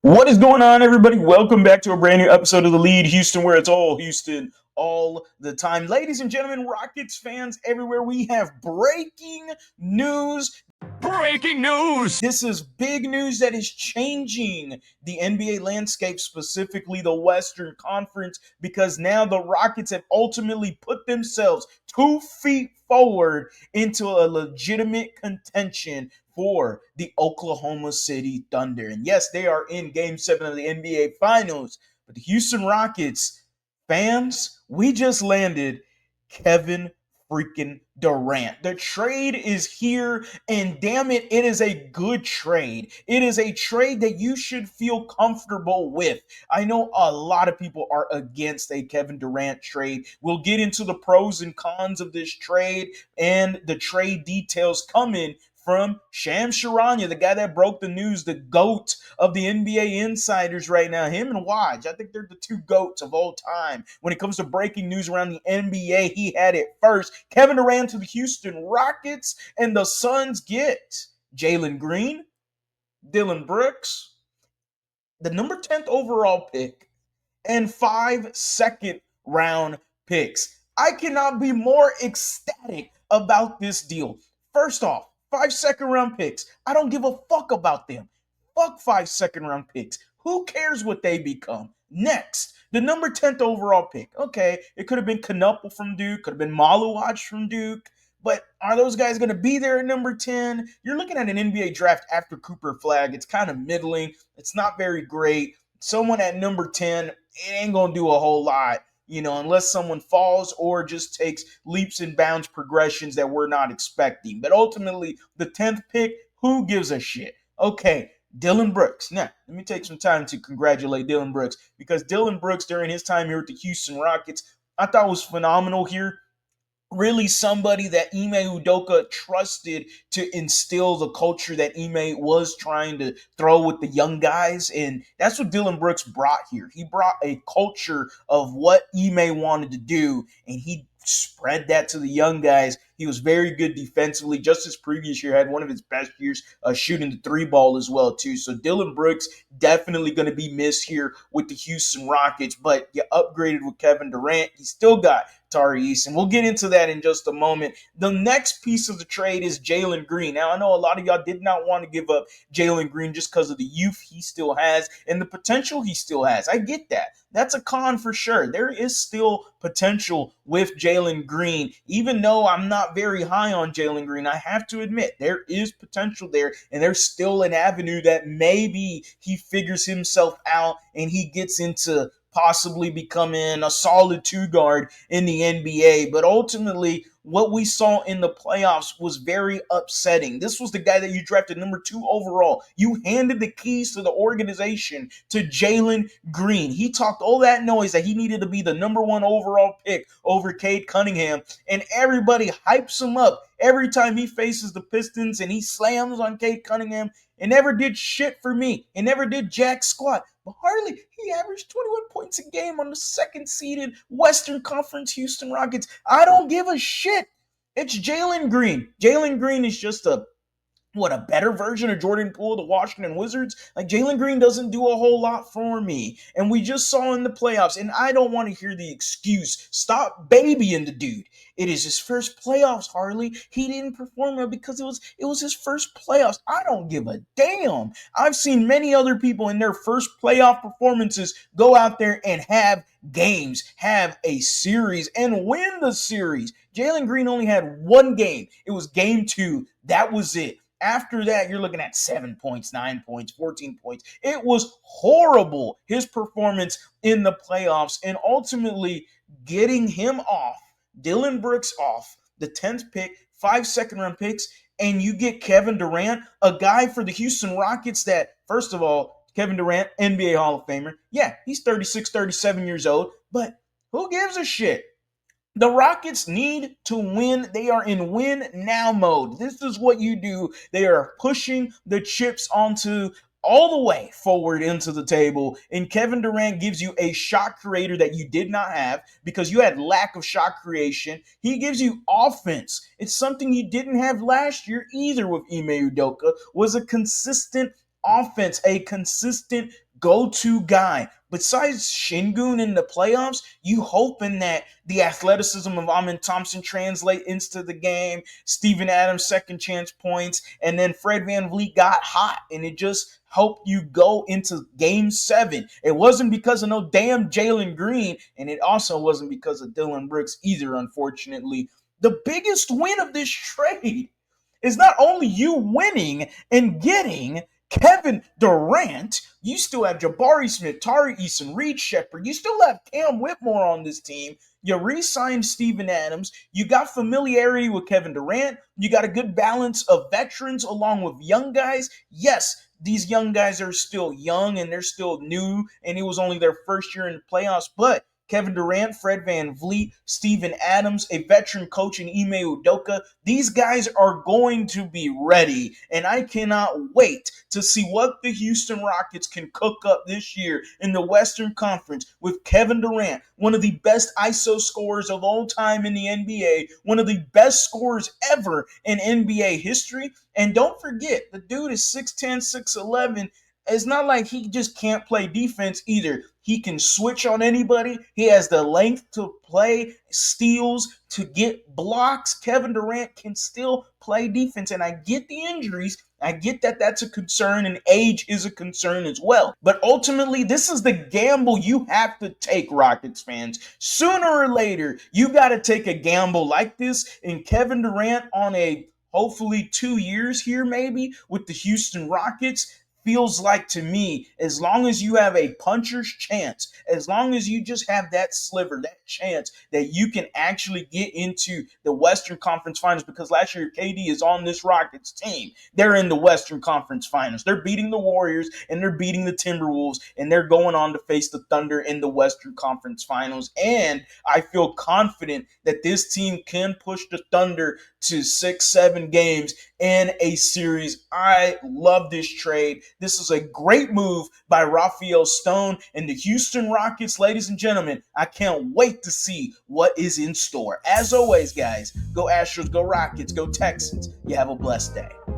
What is going on, everybody? Welcome back to a brand new episode of The Lead Houston, where it's all Houston all the time. Ladies and gentlemen, Rockets fans everywhere, we have breaking news. Breaking news! This is big news that is changing the NBA landscape, specifically the Western Conference, because now the Rockets have ultimately put themselves 2 feet forward into a legitimate contention for the Oklahoma City Thunder. And yes, they are in Game 7 of the NBA Finals, but the Houston Rockets fans, we just landed Kevin freaking Durant. The trade is here, and damn it, it is a good trade. It is a trade that you should feel comfortable with. I know a lot of people are against a Kevin Durant trade. We'll get into the pros and cons of this trade and the trade details coming from Shams Charania, the guy that broke the news, the GOAT of the NBA insiders right now. Him and Waj, I think they're the two GOATs of all time. When it comes to breaking news around the NBA, he had it first. Kevin Durant to the Houston Rockets, and the Suns get Jalen Green, Dylan Brooks, the number 10th overall pick, and 5 second-round picks. I cannot be more ecstatic about this deal. First off, 5 second-round picks. I don't give a fuck about them. Fuck 5 second-round picks. Who cares what they become? Next, the number 10th overall pick. Okay, it could have been Knuppel from Duke, could have been Maluwaj from Duke, but are those guys going to be there at number 10? You're looking at an NBA draft after Cooper Flag. It's kind of middling. It's not very great. Someone at number 10, it ain't going to do a whole lot, unless someone falls or just takes leaps and bounds progressions that we're not expecting. But ultimately, the 10th pick, who gives a shit? Okay, Dylan Brooks. Now, let me take some time to congratulate Dylan Brooks, because Dylan Brooks, during his time here with the Houston Rockets, I thought was phenomenal here. Really somebody that Ime Udoka trusted to instill the culture that Ime was trying to throw with the young guys. And that's what Dylan Brooks brought here. He brought a culture of what Ime wanted to do, and he spread that to the young guys. He was very good defensively. Just his previous year had one of his best years shooting the three ball as well, too. So Dylan Brooks definitely going to be missed here with the Houston Rockets, but you upgraded with Kevin Durant. You still got Tari Eason. We'll get into that in just a moment. The next piece of the trade is Jalen Green. Now, I know a lot of y'all did not want to give up Jalen Green just because of the youth he still has and the potential he still has. I get that. That's a con for sure. There is still potential with Jalen Green. Even though I'm not very high on Jalen Green, I have to admit there is potential there, and there's still an avenue that maybe he figures himself out and he gets into possibly becoming a solid two guard in the NBA. But ultimately, what we saw in the playoffs was very upsetting. This was the guy that you drafted number 2 overall. You handed the keys to the organization to Jalen Green. He talked all that noise that he needed to be the number 1 overall pick over Cade Cunningham, and everybody hypes him up every time he faces the Pistons and he slams on Cade Cunningham. It never did shit for me. It never did jack squat. But Harley, he averaged 21 points a game on the second-seeded Western Conference Houston Rockets. I don't give a shit. It's Jalen Green. Jalen Green is just a better version of Jordan Poole, the Washington Wizards? Like, Jalen Green doesn't do a whole lot for me. And we just saw in the playoffs, and I don't want to hear the excuse. Stop babying the dude. It is his first playoffs, Harley. He didn't perform well because it was his first playoffs. I don't give a damn. I've seen many other people in their first playoff performances go out there and have games, have a series, and win the series. Jalen Green only had one game. It was game 2. That was it. After that, you're looking at 7 points, 9 points, 14 points. It was horrible, his performance in the playoffs, and ultimately getting him off, Dylan Brooks off, the 10th pick, 5 second-round picks, and you get Kevin Durant, a guy for the Houston Rockets that, first of all, Kevin Durant, NBA Hall of Famer. Yeah, he's 36, 37 years old, but who gives a shit? The Rockets need to win. They are in win now mode. This is what you do. They are pushing the chips onto all the way forward into the table. And Kevin Durant gives you a shot creator that you did not have because you had lack of shot creation. He gives you offense. It's something you didn't have last year either with Ime Udoka, was a consistent offense, a consistent go-to guy. Besides Shingun in the playoffs, you hoping that the athleticism of Amin Thompson translate into the game, Steven Adams second chance points, and then Fred VanVleet got hot, and it just helped you go into game 7. It wasn't because of no damn Jalen Green, and it also wasn't because of Dylan Brooks either, unfortunately. The biggest win of this trade is not only you winning and getting Kevin Durant, you still have Jabari Smith, Tari Eason, Reed Shepard. You still have Cam Whitmore on this team. You re-signed Steven Adams. You got familiarity with Kevin Durant. You got a good balance of veterans along with young guys. Yes, these young guys are still young and they're still new, and it was only their first year in the playoffs, but Kevin Durant, Fred VanVleet, Steven Adams, a veteran coach in Ime Udoka. These guys are going to be ready, and I cannot wait to see what the Houston Rockets can cook up this year in the Western Conference with Kevin Durant, one of the best ISO scorers of all time in the NBA, one of the best scorers ever in NBA history. And don't forget, the dude is 6'10", 6'11". It's not like he just can't play defense either. He can switch on anybody. He has the length to play steals, to get blocks. Kevin Durant can still play defense. And I get the injuries. I get that that's a concern, and age is a concern as well. But ultimately, this is the gamble you have to take, Rockets fans. Sooner or later, you got to take a gamble like this, and Kevin Durant on a hopefully 2 years here maybe with the Houston Rockets feels like to me, as long as you have a puncher's chance, as long as you just have that sliver, that chance that you can actually get into the Western Conference Finals, because last year KD is on this Rockets team. They're in the Western Conference Finals. They're beating the Warriors and they're beating the Timberwolves, and they're going on to face the Thunder in the Western Conference Finals. And I feel confident that this team can push the Thunder to 6-7 games in a series. I love this trade. This is a great move by Rafael Stone and the Houston Rockets, ladies and gentlemen. I can't wait to see what is in store. As always, guys, go Astros, go Rockets, go Texans. You have a blessed day.